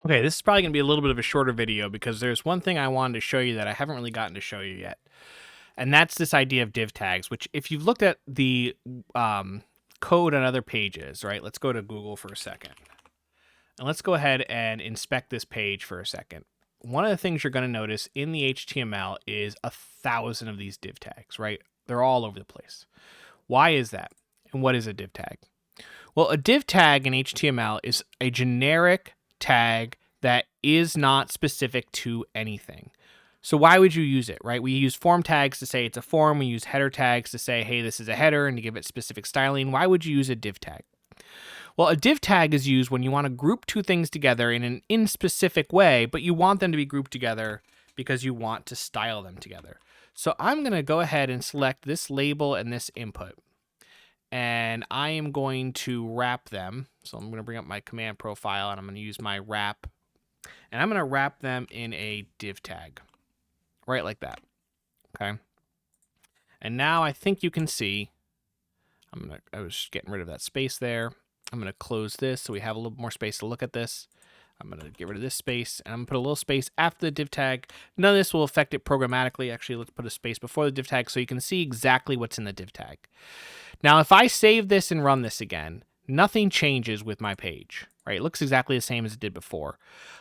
Okay, this is probably going to be a little bit of a shorter video because there's one thing I wanted to show you that I haven't really gotten to show you yet. And that's this idea of div tags, which if you've looked at the code on other pages, right? Let's go to Google for a second. And let's go ahead and inspect this page for a second. One of the things you're going to notice in the HTML is 1,000 of these div tags, right? They're all over the place. Why is that? And what is a div tag? Well, a div tag in HTML is a generic tag that is not specific to anything. So why would you use it, right? We use form tags to say it's a form. We use header tags to say, hey, this is a header, and to give it specific styling. Why would you use a div tag? Well, a div tag is used when you want to group two things together in an inspecific way, but you want them to be grouped together because you want to style them together. So I'm going to go ahead and select this label and this input. And I am going to wrap them. So I'm going to bring up my command profile and I'm going to use my wrap. And I'm going to wrap them in a div tag. Right like that. Okay. And now I think you can see, I was getting rid of that space there. I'm going to close this so we have a little more space to look at this. I'm going to get rid of this space, and I'm going to put a little space after the div tag. None of this will affect it programmatically. Actually, let's put a space before the div tag so you can see exactly what's in the div tag. Now, if I save this and run this again, nothing changes with my page, right? It looks exactly the same as it did before.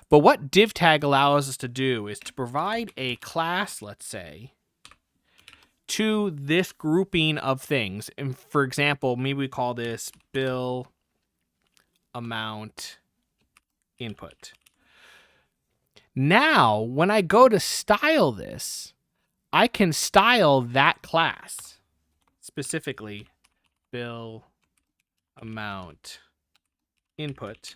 But what div tag allows us to do is to provide a class, let's say, to this grouping of things. And for example, maybe we call this bill amount input. Now, when I go to style this, I can style that class, specifically bill amount input.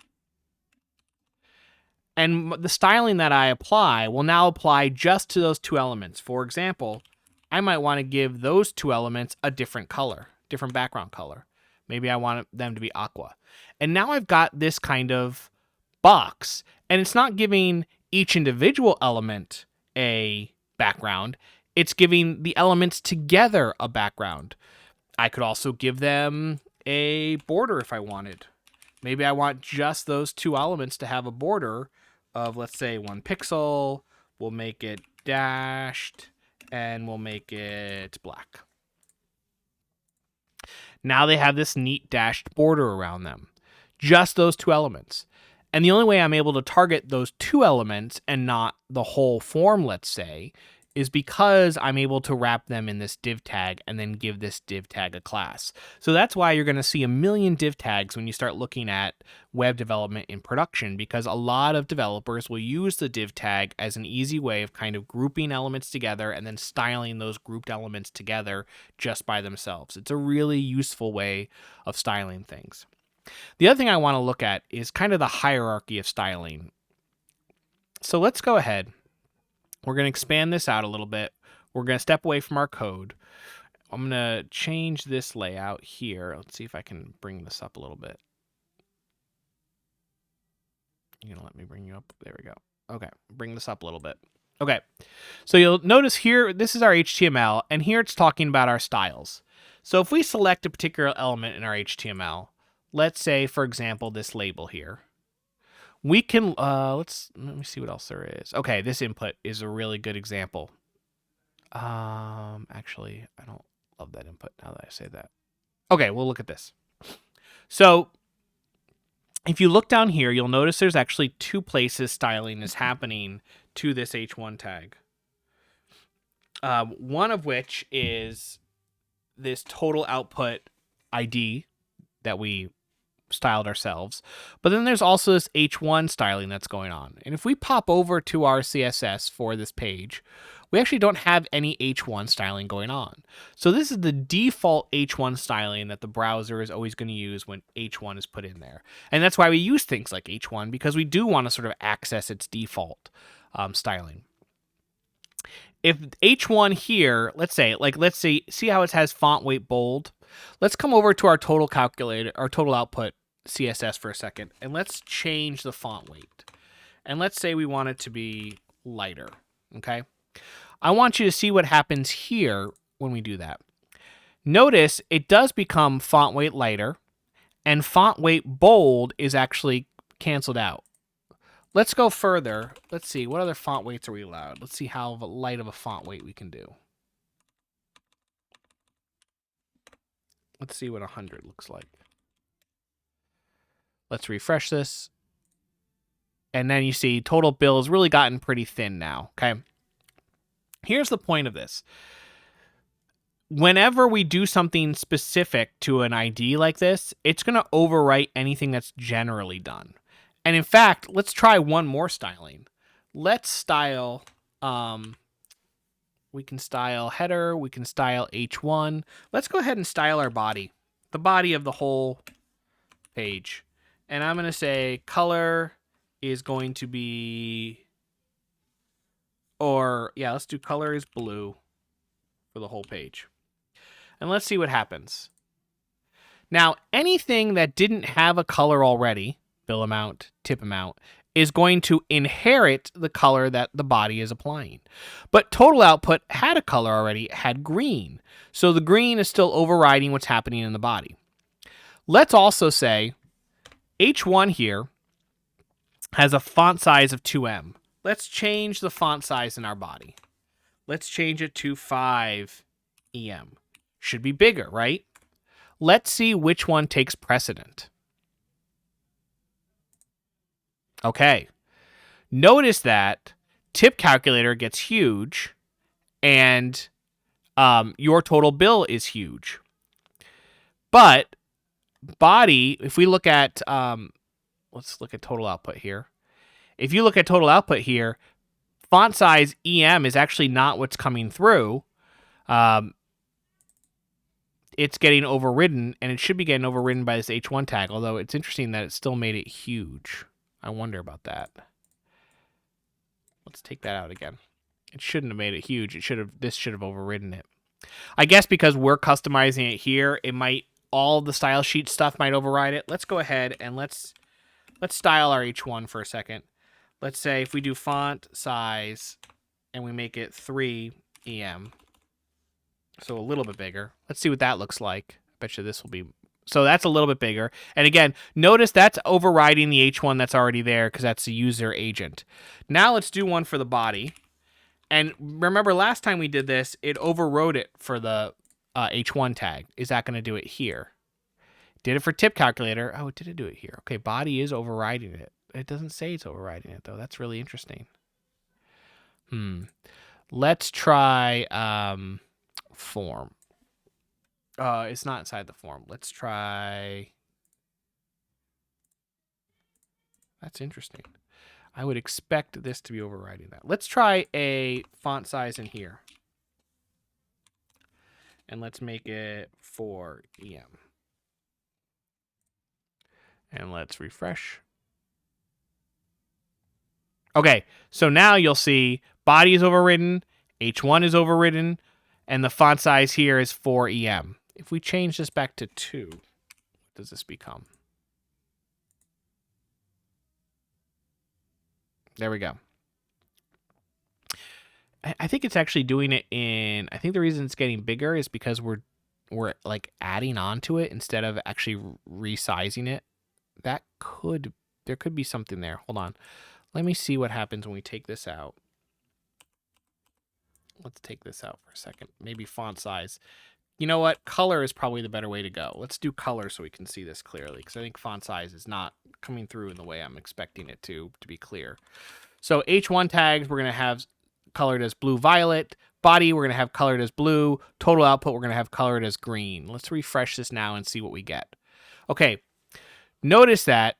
And the styling that I apply will now apply just to those two elements. For example, I might want to give those two elements a different color, different background color. Maybe I want them to be aqua. And now I've got this kind of box, and it's not giving each individual element a background. It's giving the elements together a background. I could also give them a border if I wanted. Maybe I want just those two elements to have a border of, let's say, 1 pixel. We'll make it dashed, and we'll make it black. Now they have this neat dashed border around them. Just those two elements. And the only way I'm able to target those two elements and not the whole form, let's say, is because I'm able to wrap them in this div tag and then give this div tag a class. So that's why you're going to see a million div tags when you start looking at web development in production, because a lot of developers will use the div tag as an easy way of kind of grouping elements together and then styling those grouped elements together just by themselves. It's a really useful way of styling things. The other thing I want to look at is kind of the hierarchy of styling. So let's go ahead. We're going to expand this out a little bit. We're going to step away from our code. I'm going to change this layout here. Let's see if I can bring this up a little bit. You're going to let me bring you up? There we go. Okay, bring this up a little bit. Okay, so you'll notice here, this is our HTML, and here it's talking about our styles. So if we select a particular element in our HTML, let's say, for example, this label here, we can, let me see what else there is. Okay, this input is a really good example. Actually, I don't love that input now that I say that. Okay, we'll look at this. So if you look down here, you'll notice there's actually two places styling is happening to this H1 tag. One of which is this total output ID that we styled ourselves. But then there's also this H1 styling that's going on. And if we pop over to our CSS for this page, we actually don't have any H1 styling going on. So this is the default H1 styling that the browser is always going to use when H1 is put in there. And that's why we use things like H1, because we do want to sort of access its default styling. If H1 here, let's say, see how it has font weight bold? Let's come over to our total calculator, our total output CSS for a second, and let's change the font weight. And let's say we want it to be lighter, okay? I want you to see what happens here when we do that. Notice it does become font weight lighter, and font weight bold is actually canceled out. Let's go further. Let's see. What other font weights are we allowed? Let's see how light of a font weight we can do. Let's see what 100 looks like. Let's refresh this. And then you see total bill has really gotten pretty thin now. Okay. Here's the point of this. Whenever we do something specific to an ID like this, it's going to overwrite anything that's generally done. And in fact, let's try one more styling. Let's style, we can style header, we can style H1. Let's go ahead and style our body, the body of the whole page. And I'm going to say color is going to be, or yeah, let's do color is blue for the whole page. And let's see what happens. Now, anything that didn't have a color already, bill amount, tip amount, is going to inherit the color that the body is applying. But total output had a color already, it had green. So the green is still overriding what's happening in the body. Let's also say H1 here has a font size of 2M. Let's change the font size in our body. Let's change it to 5EM. Should be bigger, right? Let's see which one takes precedent. Okay. Notice that tip calculator gets huge and your total bill is huge. But body, if we look at, let's look at total output here. If you look at total output here, font size EM is actually not what's coming through. It's getting overridden, and it should be getting overridden by this H1 tag, although it's interesting that it still made it huge. I wonder about that. Let's take that out again. It shouldn't have made it huge. This should have overridden it. I guess because we're customizing it here, it might, all the style sheet stuff might override it. Let's go ahead and let's style our H1 for a second. Let's say if we do font size and we make it 3EM, so a little bit bigger. Let's see what that looks like. I bet you this will be, so that's a little bit bigger. And again, notice that's overriding the H1 that's already there because that's the user agent. Now let's do one for the body. And remember last time we did this, it overrode it for the H1 tag. Is that going to do it here? Did it for tip calculator. Oh, it didn't do it here. Okay, body is overriding it. It doesn't say it's overriding it, though. That's really interesting. Let's try form. It's not inside the form. Let's try. That's interesting. I would expect this to be overriding that. Let's try a font size in here. And let's make it 4EM. And let's refresh. Okay, so now you'll see body is overridden, H1 is overridden, and the font size here is 4EM. If we change this back to 2, what does this become? There we go. I think it's actually doing it in, I think the reason it's getting bigger is because we're like adding on to it instead of actually resizing it. There could be something there. Hold on. Let me see what happens when we take this out. Let's take this out for a second. Maybe font size. You know what? Color is probably the better way to go. Let's do color so we can see this clearly, because I think font size is not coming through in the way I'm expecting it to be clear. So H1 tags, we're going to have colored as blue-violet. Body, we're going to have colored as blue. Total output, we're going to have colored as green. Let's refresh this now and see what we get. Okay, notice that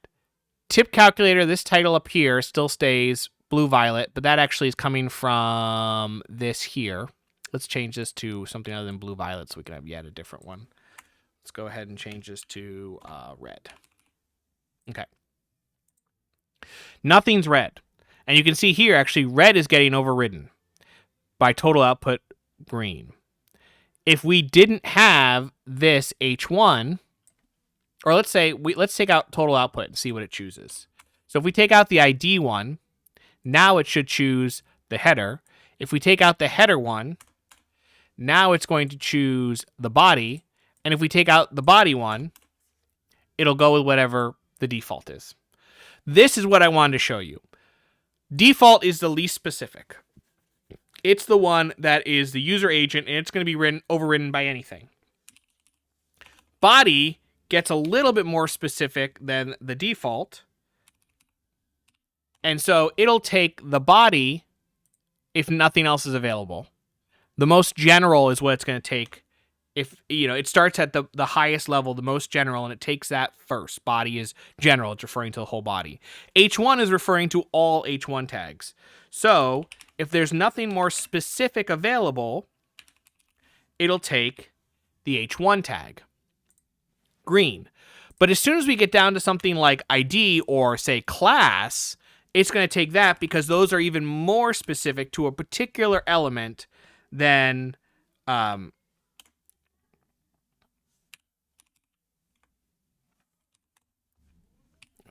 tip calculator, this title up here still stays blue-violet, but that actually is coming from this here. Let's change this to something other than blue-violet so we can have yet a different one. Let's go ahead and change this to red. Okay. Nothing's red. And you can see here, actually, red is getting overridden by total output green. If we didn't have this H1, or let's say, let's take out total output and see what it chooses. So if we take out the ID one, now it should choose the header. If we take out the header one, now it's going to choose the body. And if we take out the body one, it'll go with whatever the default is. This is what I wanted to show you. Default is the least specific. It's the one that is the user agent, and it's going to be overridden by anything. Body gets a little bit more specific than the default. And so it'll take the body if nothing else is available. The most general is what it's going to take. If it starts at the highest level, the most general, and it takes that first. Body is general. It's referring to the whole body. H1 is referring to all H1 tags. So if there's nothing more specific available, it'll take the H1 tag. Green. But as soon as we get down to something like ID or, say, class, it's going to take that because those are even more specific to a particular element than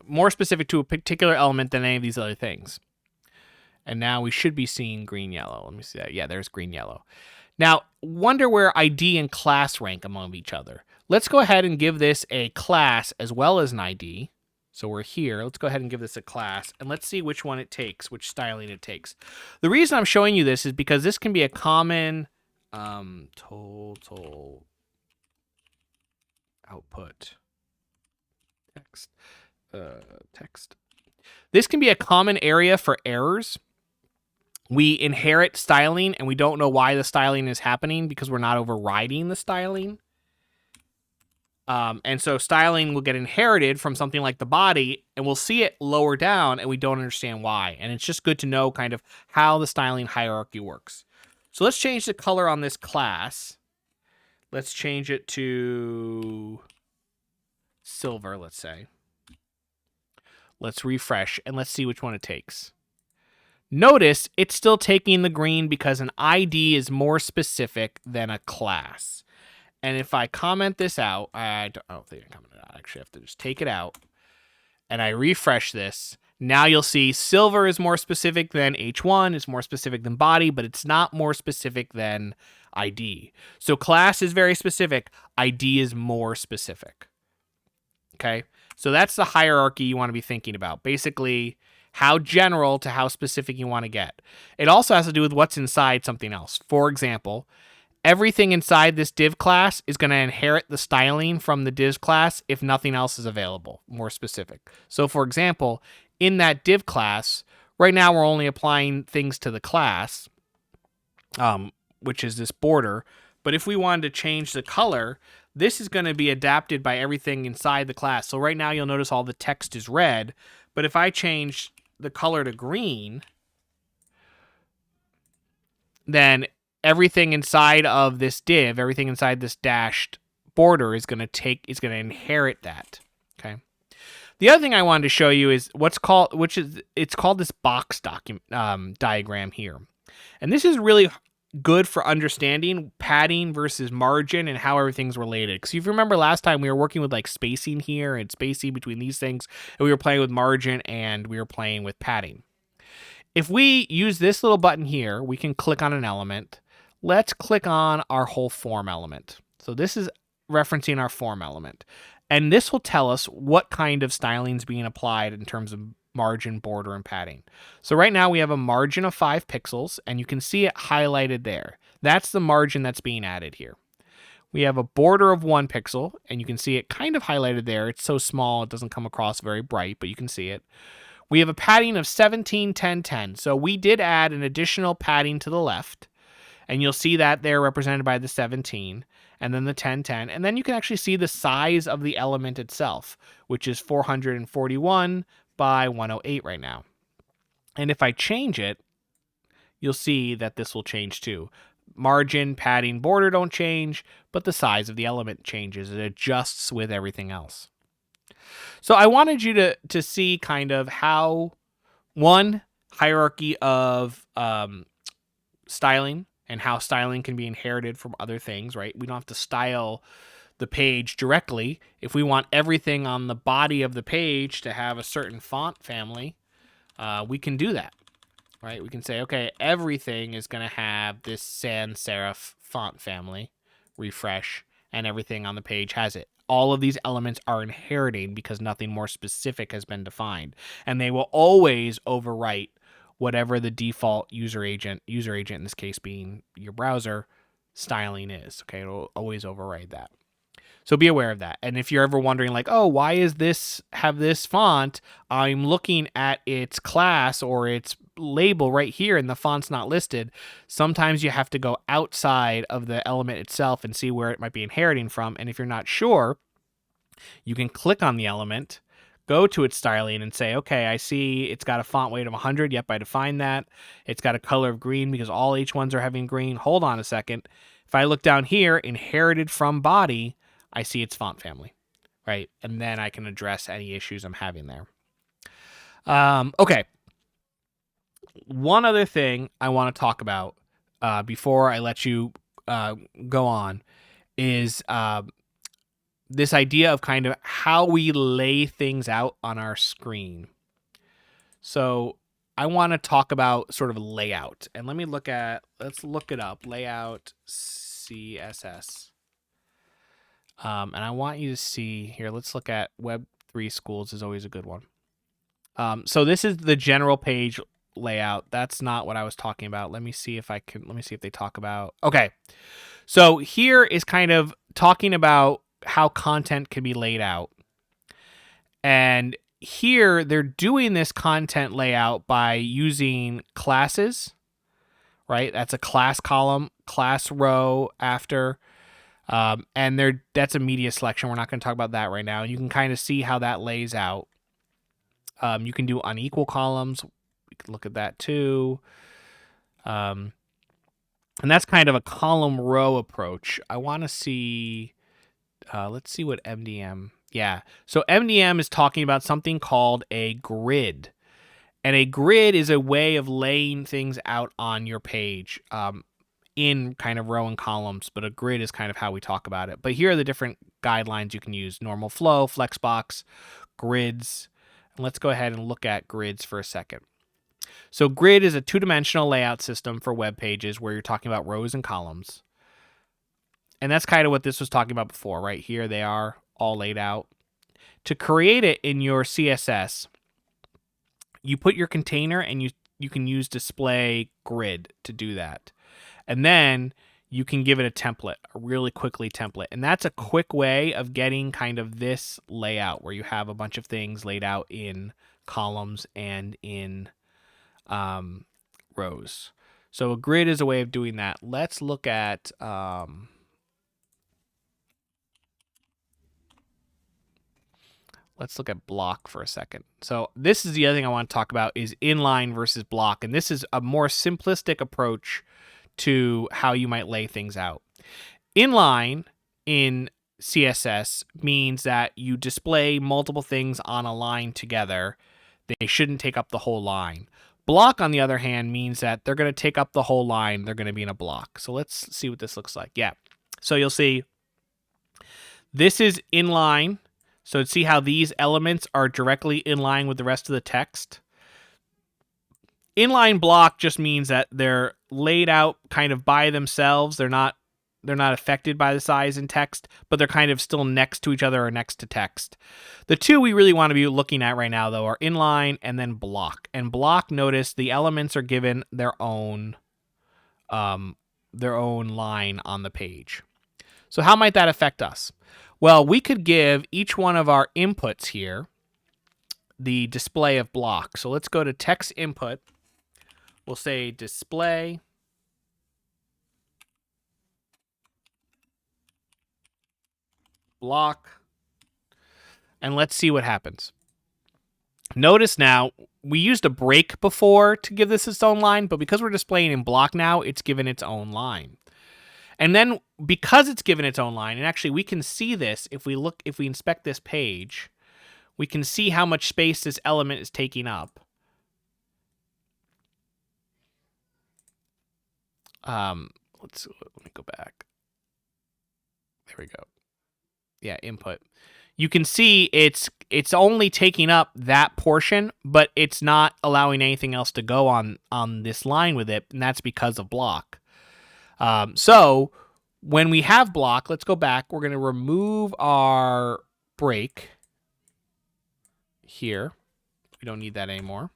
more specific to a particular element than any of these other things. And now we should be seeing green, yellow. Let me see that. Yeah, there's green, yellow. Now, wonder where ID and class rank among each other. Let's go ahead and give this a class as well as an ID. So we're here. Let's go ahead and give this a class, and let's see which one it takes, which styling it takes. The reason I'm showing you this is because this can be a common total output text. This can be a common area for errors. We inherit styling, and we don't know why the styling is happening because we're not overriding the styling. And so styling will get inherited from something like the body, and we'll see it lower down, and we don't understand why. And it's just good to know kind of how the styling hierarchy works. So let's change the color on this class. Let's change it to silver, let's say. Let's refresh, and let's see which one it takes. Notice it's still taking the green because an ID is more specific than a class. And if I comment this out, I don't think I commented it out. Actually, I have to just take it out. And I refresh this. Now you'll see silver is more specific than H1. It's more specific than body, but it's not more specific than ID. So class is very specific. ID is more specific. Okay? So that's the hierarchy you want to be thinking about. Basically, how general to how specific you want to get. It also has to do with what's inside something else. For example, everything inside this div class is going to inherit the styling from the div class if nothing else is available, more specific. So for example, in that div class, right now we're only applying things to the class, which is this border. But if we wanted to change the color, this is going to be adapted by everything inside the class. So right now you'll notice all the text is red, but if I change the color to green, then everything inside of this div, everything inside this dashed border is going to inherit that. Okay. The other thing I wanted to show you is it's called this box diagram here. And this is really good for understanding padding versus margin and how everything's related. Because if you remember last time, we were working with like spacing here and spacing between these things, and we were playing with margin and we were playing with padding. If we use this little button here, we can click on an element. Let's click on our whole form element. So this is referencing our form element. And this will tell us what kind of styling is being applied in terms of margin, border, and padding. So right now we have a margin of 5 pixels, and you can see it highlighted there. That's the margin that's being added here. We have a border of 1 pixel, and you can see it kind of highlighted there. It's so small it doesn't come across very bright, but you can see it. We have a padding of 17, 10, 10. So we did add an additional padding to the left, and you'll see that there represented by the 17 and then the 10, 10. And then you can actually see the size of the element itself, which is 441 by 108 right now. And if I change it, you'll see that this will change too. Margin, padding, border don't change, but the size of the element changes. It adjusts with everything else. So I wanted you to see kind of how, one, hierarchy of styling and how styling can be inherited from other things, right? We don't have to style the page directly. If we want everything on the body of the page to have a certain font family, we can do that, right? We can say, okay, everything is going to have this sans serif font family, refresh, and everything on the page has it. All of these elements are inheriting because nothing more specific has been defined, and they will always overwrite whatever the default user agent in this case being your browser styling is. Okay, it'll always override that. So be aware of that. And if you're ever wondering like, oh, why is this have this font? I'm looking at its class or its label right here and the font's not listed. Sometimes you have to go outside of the element itself and see where it might be inheriting from. And if you're not sure, you can click on the element, go to its styling and say, okay, I see it's got a font weight of 100. Yep, I defined that. It's got a color of green because all H1s are having green. Hold on a second. If I look down here, inherited from body, I see its font family, right? And then I can address any issues I'm having there. Okay. One other thing I want to talk about before I let you go on is this idea of kind of how we lay things out on our screen. So I want to talk about sort of layout. And let's look it up, layout CSS. And I want you to see here, let's look at Web3 Schools is always a good one. So this is the general page layout. That's not what I was talking about. Let me see if they talk about, okay. So here is kind of talking about how content can be laid out. And here they're doing this content layout by using classes, right? That's a class column, class row after, and that's a media selection. We're not going to talk about that right now. You can kind of see how that lays out. You can do unequal columns. We can look at that too. And that's kind of a column row approach. I want to see, let's see what MDM, yeah. So MDM is talking about something called a grid. And a grid is a way of laying things out on your page in kind of row and columns, but a grid is kind of how we talk about it. But here are the different guidelines you can use: normal flow, flexbox, grids. And let's go ahead and look at grids for a second. So grid is a two-dimensional layout system for web pages where you're talking about rows and columns. And that's kind of what this was talking about before, right? Here they are all laid out. To create it in your CSS, you put your container and you can use display grid to do that. And then you can give it a template, a really quickly template. And that's a quick way of getting kind of this layout where you have a bunch of things laid out in columns and in rows. So a grid is a way of doing that. Let's look at block for a second. So this is the other thing I want to talk about is inline versus block. And this is a more simplistic approach to how you might lay things out. Inline in CSS means that you display multiple things on a line together. They shouldn't take up the whole line. Block, on the other hand, means that they're going to take up the whole line. They're going to be in a block. So let's see what this looks like. Yeah. So you'll see this is inline. So see how these elements are directly in line with the rest of the text. Inline block just means that they're laid out kind of by themselves. They're not affected by the size in text, but they're kind of still next to each other or next to text. The two we really want to be looking at right now, though, are inline and then block. And block, notice the elements are given their own line on the page. So how might that affect us? Well, we could give each one of our inputs here the display of block. So let's go to text input. We'll say display block, and let's see what happens. Notice now, we used a break before to give this its own line, but because we're displaying in block now, it's given its own line. And then because it's given its own line, and actually we can see this if we inspect this page, we can see how much space this element is taking up. Let me go back. There we go. Yeah, input. You can see it's only taking up that portion, but it's not allowing anything else to go on this line with it, and that's because of block. So when we have block, let's go back. We're going to remove our break here. We don't need that anymore.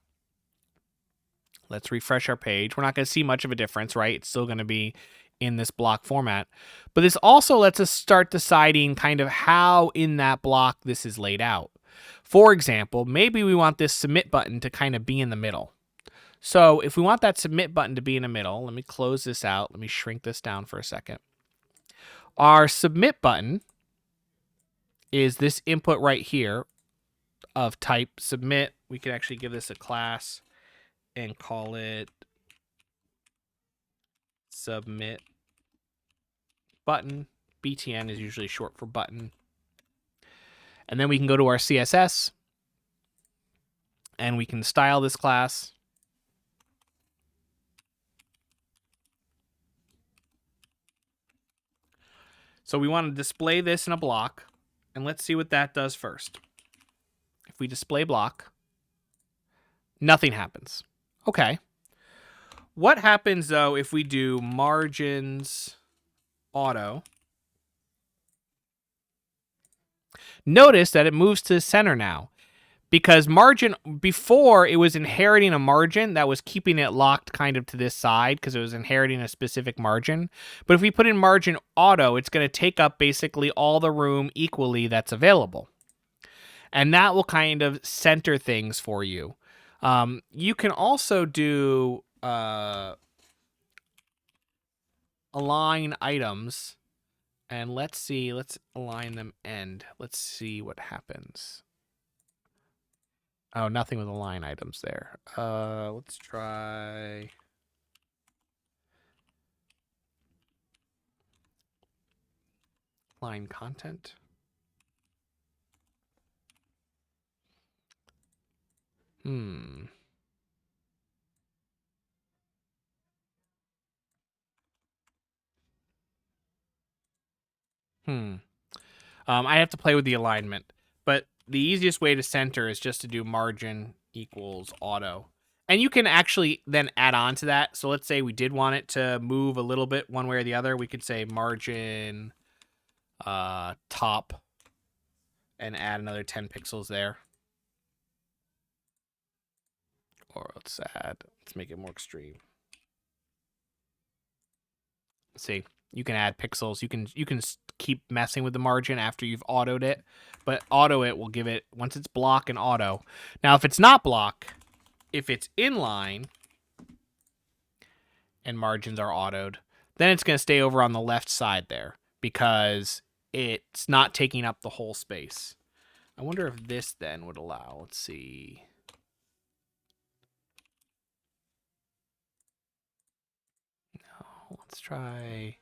Let's refresh our page. We're not going to see much of a difference, right? It's still going to be in this block format. But this also lets us start deciding kind of how in that block this is laid out. For example, maybe we want this submit button to kind of be in the middle. So if we want that submit button to be in the middle, let me close this out. Let me shrink this down for a second. Our submit button is this input right here of type submit. We could actually give this a class and call it submit button. BTN is usually short for button. And then we can go to our CSS and we can style this class. So we want to display this in a block, and let's see what that does first. If we display block, nothing happens. Okay. What happens though if we do margins auto? Notice that it moves to the center now, because margin, before it was inheriting a margin that was keeping it locked kind of to this side because it was inheriting a specific margin. But if we put in margin auto, it's going to take up basically all the room equally that's available. And that will kind of center things for you. You can also do align items. And let's see, let's align them end. Let's see what happens. Oh, nothing with align items there. Let's try align content. I have to play with the alignment, but the easiest way to center is just to do margin equals auto. And you can actually then add on to that. So let's say we did want it to move a little bit one way or the other. We could say margin top and add another 10 pixels there. Or let's make it more extreme. See, you can add pixels. You can keep messing with the margin after you've autoed it, but auto it will give it, once it's block and auto. Now, if it's not block, if it's inline and margins are autoed, then it's going to stay over on the left side there because it's not taking up the whole space. I wonder if this then would allow, let's see. No, let's try.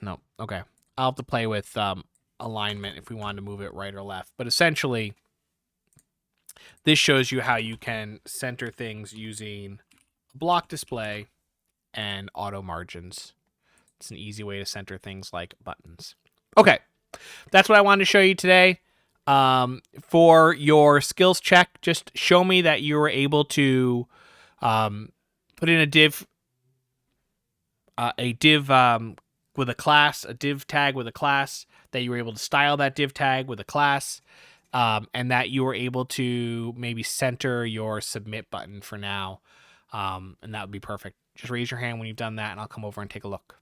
No, okay. I'll have to play with alignment if we wanted to move it right or left. But essentially, this shows you how you can center things using block display and auto margins. It's an easy way to center things like buttons. Okay, that's what I wanted to show you today. For your skills check, just show me that you were able to put in a div with a class, a div tag with a class, that you were able to style that div tag with a class, and that you were able to maybe center your submit button for now, and that would be perfect. Just raise your hand when you've done that, and I'll come over and take a look.